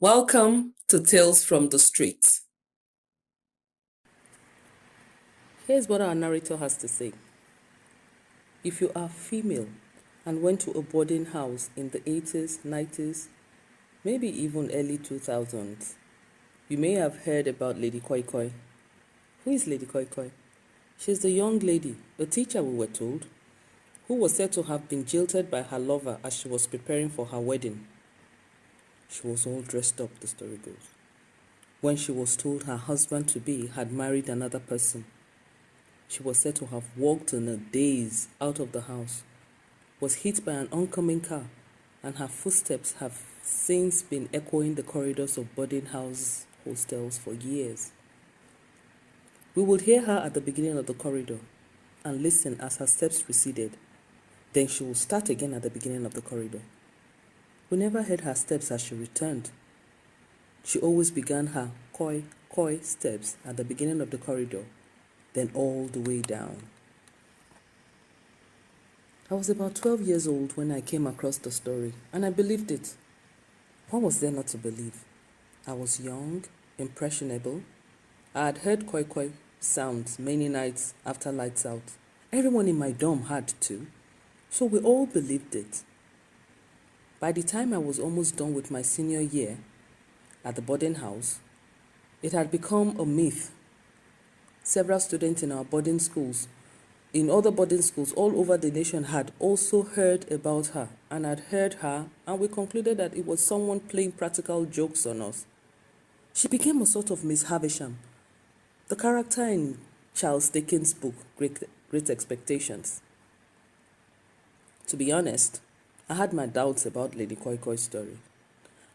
Welcome to Tales from the Street. Here's what our narrator has to say. If you are female and went to a boarding house in the 80s, 90s, maybe even early 2000s, you may have heard about Lady Koi Koi. Who is Lady Koi Koi? She's the young lady, a teacher we were told, who was said to have been jilted by her lover as she was preparing for her wedding. She was all dressed up, the story goes, when she was told her husband-to-be had married another person. She was said to have walked in a daze out of the house, was hit by an oncoming car, and her footsteps have since been echoing the corridors of boarding house hostels for years. We would hear her at the beginning of the corridor and listen as her steps receded. Then she would start again at the beginning of the corridor. We never heard her steps as she returned. She always began her koi, koi steps at the beginning of the corridor, then all the way down. I was about 12 years old when I came across the story, and I believed it. What was there not to believe? I was young, impressionable. I had heard koi koi sounds many nights after lights out. Everyone in my dorm had too, so we all believed it. By the time I was almost done with my senior year at the boarding house, it had become a myth. Several students in our boarding schools, in other boarding schools all over the nation, had also heard about her and had heard her, and we concluded that it was someone playing practical jokes on us. She became a sort of Miss Havisham, the character in Charles Dickens' book, Great Expectations. To be honest, I had my doubts about Lady Koi Koi's story,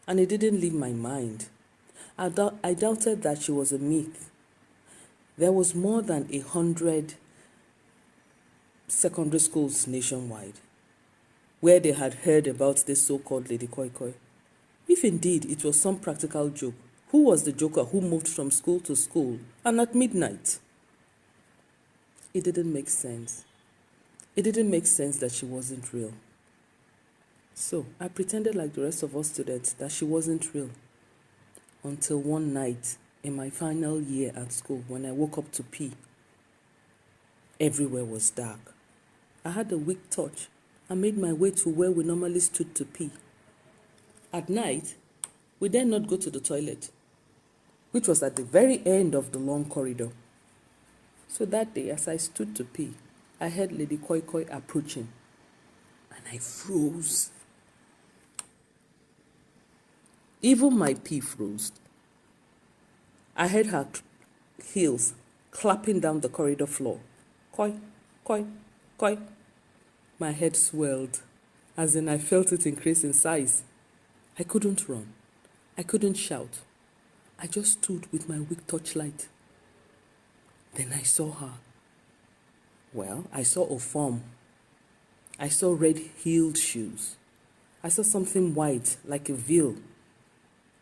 and it didn't leave my mind. I doubted that she was a myth. There was more than 100 secondary schools nationwide where they had heard about this so-called Lady Koi Koi. If indeed it was some practical joke, who was the joker who moved from school to school and at midnight? It didn't make sense. It didn't make sense that she wasn't real. So I pretended like the rest of us students that she wasn't real until one night in my final year at school when I woke up to pee. Everywhere was dark. I had a weak torch and made my way to where we normally stood to pee. At night, we dare not go to the toilet, which was at the very end of the long corridor. So that day, as I stood to pee, I heard Lady Koi Koi approaching, and I froze. Even my pee froze. I heard her heels clapping down the corridor floor. Koi, koi, koi. My head swelled, as in I felt it increase in size. I couldn't run. I couldn't shout. I just stood with my weak torchlight. Then I saw her. Well, I saw a form. I saw red-heeled shoes. I saw something white, like a veil,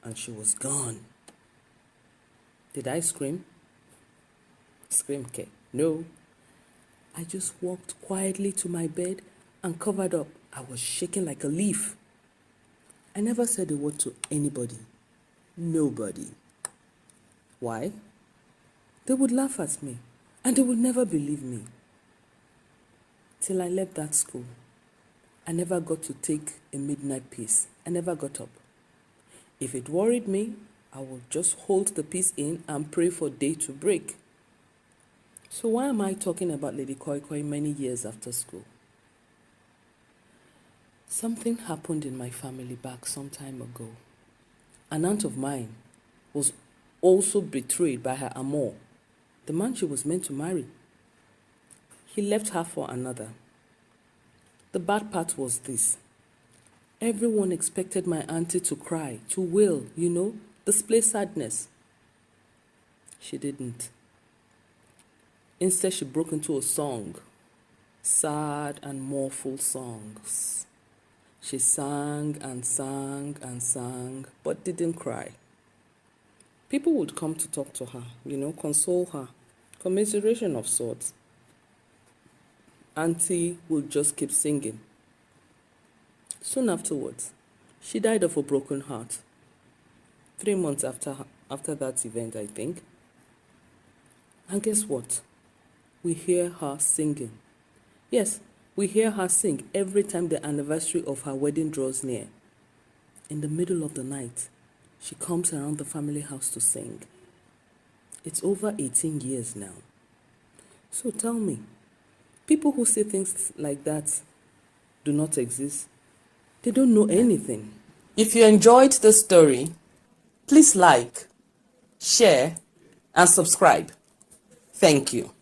and she was gone. Did I scream? Scream, okay. No. I just walked quietly to my bed and covered up. I was shaking like a leaf. I never said a word to anybody. Nobody. Why? They would laugh at me, and they would never believe me. Till I left that school. I never got to take a midnight piece. I never got up. If it worried me, I would just hold the piece in and pray for day to break. So why am I talking about Lady Koi Koi many years after school? Something happened in my family back some time ago. An aunt of mine was also betrayed by her amour, the man she was meant to marry. He left her for another. The bad part was this. Everyone expected my auntie to cry, to wail, display sadness. She didn't. Instead, she broke into a song, sad and mournful songs. She sang and sang and sang, but didn't cry. People would come to talk to her, console her, commiseration of sorts. Auntie would just keep singing. Soon afterwards, she died of a broken heart. 3 months after that event, I think. And guess what? We hear her singing. Yes, we hear her sing every time the anniversary of her wedding draws near. In the middle of the night, she comes around the family house to sing. It's over 18 years now. So tell me, people who say things like that do not exist, they don't know anything. If you enjoyed this story, please like, share, and subscribe. Thank you.